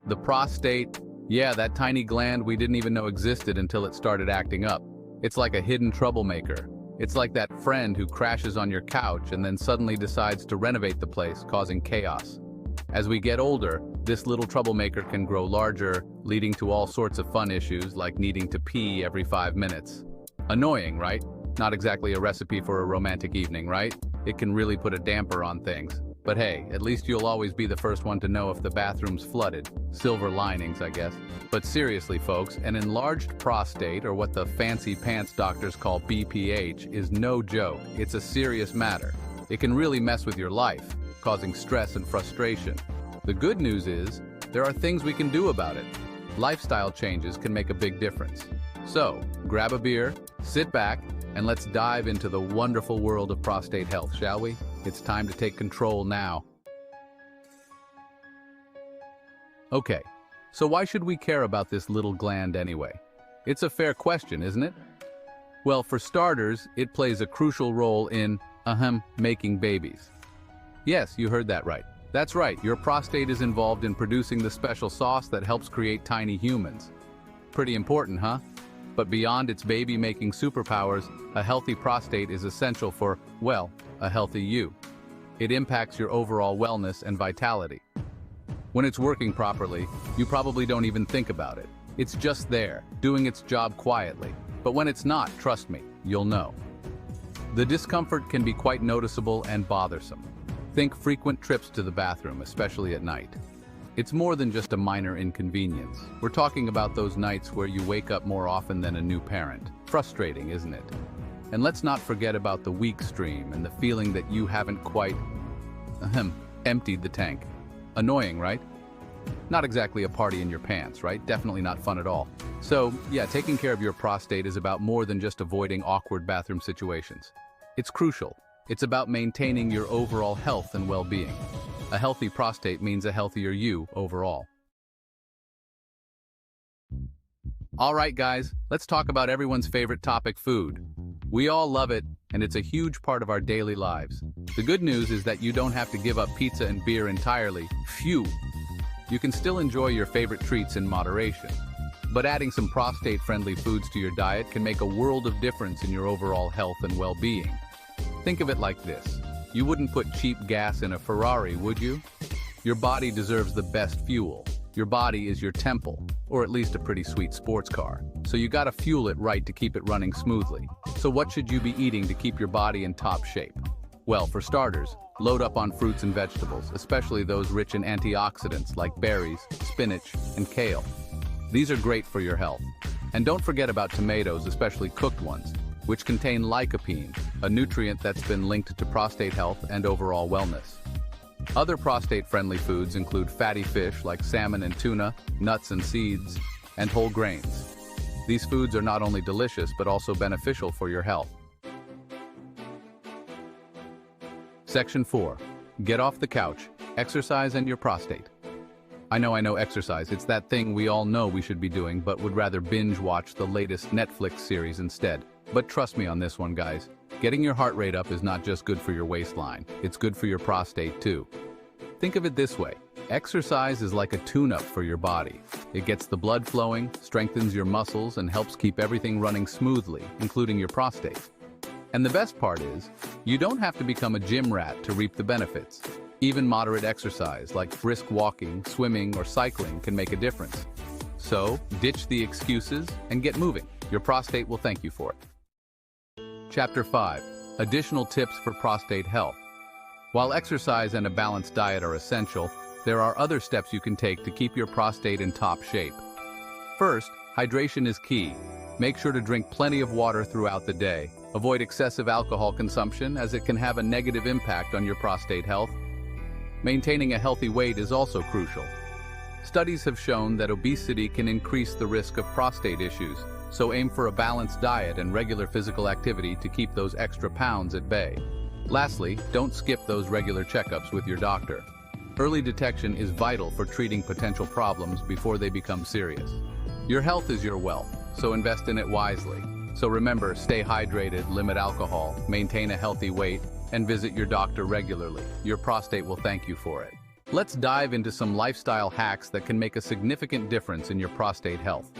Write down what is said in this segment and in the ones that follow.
The prostate, yeah, that tiny gland we didn't even know existed until it started acting up. It's like a hidden troublemaker. It's like that friend who crashes on your couch and then suddenly decides to renovate the place, causing chaos. As we get older, this little troublemaker can grow larger, leading to all sorts of fun issues like needing to pee every 5 minutes. Annoying, right? Not exactly a recipe for a romantic evening, right? It can really put a damper on things. But hey, at least you'll always be the first one to know if the bathroom's flooded. Silver linings, I guess. But seriously, folks, an enlarged prostate, or what the fancy pants doctors call BPH, is no joke. It's a serious matter. It can really mess with your life, causing stress and frustration. The good news is, there are things we can do about it. Lifestyle changes can make a big difference. So, grab a beer, sit back, and let's dive into the wonderful world of prostate health, shall we? It's time to take control now. Okay, so why should we care about this little gland anyway? It's a fair question, isn't it? Well, for starters, it plays a crucial role in, making babies. Yes, you heard that right. That's right, your prostate is involved in producing the special sauce that helps create tiny humans. Pretty important, huh? But beyond its baby-making superpowers, a healthy prostate is essential for, well, a healthy you. It impacts your overall wellness and vitality. When it's working properly, you probably don't even think about it. It's just there, doing its job quietly. But when it's not, trust me, you'll know. The discomfort can be quite noticeable and bothersome. Think frequent trips to the bathroom, especially at night. It's more than just a minor inconvenience. We're talking about those nights where you wake up more often than a new parent. Frustrating, isn't it? And let's not forget about the weak stream and the feeling that you haven't quite, emptied the tank. Annoying, right? Not exactly a party in your pants, right? Definitely not fun at all. So, yeah, taking care of your prostate is about more than just avoiding awkward bathroom situations. It's crucial. It's about maintaining your overall health and well-being. A healthy prostate means a healthier you overall. All right, guys, let's talk about everyone's favorite topic, food. We all love it, and it's a huge part of our daily lives. The good news is that you don't have to give up pizza and beer entirely. Phew! You can still enjoy your favorite treats in moderation. But adding some prostate-friendly foods to your diet can make a world of difference in your overall health and well-being. Think of it like this. You wouldn't put cheap gas in a Ferrari, would you? Your body deserves the best fuel. Your body is your temple, or at least a pretty sweet sports car. So you gotta fuel it right to keep it running smoothly. So what should you be eating to keep your body in top shape? Well, for starters, load up on fruits and vegetables, especially those rich in antioxidants like berries, spinach, and kale. These are great for your health. And don't forget about tomatoes, especially cooked ones, which contain lycopene, a nutrient that's been linked to prostate health and overall wellness. Other prostate-friendly foods include fatty fish like salmon and tuna, nuts and seeds, and whole grains. These foods are not only delicious but also beneficial for your health. Section 4. Get off the couch, exercise and your prostate. I know exercise. It's that thing we all know we should be doing but would rather binge watch the latest Netflix series instead. But trust me on this one, guys. Getting your heart rate up is not just good for your waistline, it's good for your prostate too. Think of it this way. Exercise is like a tune-up for your body. It gets the blood flowing, strengthens your muscles, and helps keep everything running smoothly, including your prostate. And the best part is, you don't have to become a gym rat to reap the benefits. Even moderate exercise, like brisk walking, swimming, or cycling, can make a difference. So, ditch the excuses and get moving. Your prostate will thank you for it. Chapter 5. Additional tips for prostate health. While exercise and a balanced diet are essential, there are other steps you can take to keep your prostate in top shape. First, hydration is key. Make sure to drink plenty of water throughout the day. Avoid excessive alcohol consumption, as it can have a negative impact on your prostate health. Maintaining a healthy weight is also crucial. Studies have shown that obesity can increase the risk of prostate issues, so aim for a balanced diet and regular physical activity to keep those extra pounds at bay. Lastly, don't skip those regular checkups with your doctor. Early detection is vital for treating potential problems before they become serious. Your health is your wealth, so invest in it wisely. So remember, stay hydrated, limit alcohol, maintain a healthy weight, and visit your doctor regularly. Your prostate will thank you for it. Let's dive into some lifestyle hacks that can make a significant difference in your prostate health.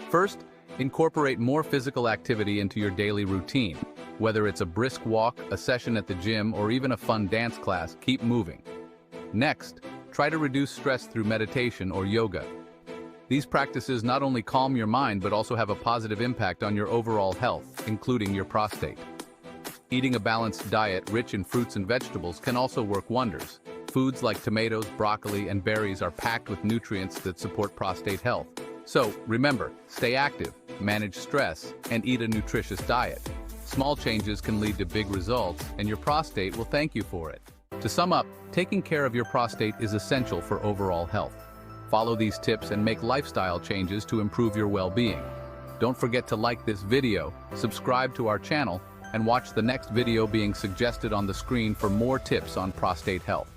First, incorporate more physical activity into your daily routine. Whether it's a brisk walk, a session at the gym, or even a fun dance class, keep moving. Next, try to reduce stress through meditation or yoga. These practices not only calm your mind but also have a positive impact on your overall health, including your prostate. Eating a balanced diet rich in fruits and vegetables can also work wonders. Foods like tomatoes, broccoli, and berries are packed with nutrients that support prostate health. So, remember, stay active, manage stress, and eat a nutritious diet. Small changes can lead to big results, and your prostate will thank you for it. To sum up, taking care of your prostate is essential for overall health. Follow these tips and make lifestyle changes to improve your well-being. Don't forget to like this video, subscribe to our channel, and watch the next video being suggested on the screen for more tips on prostate health.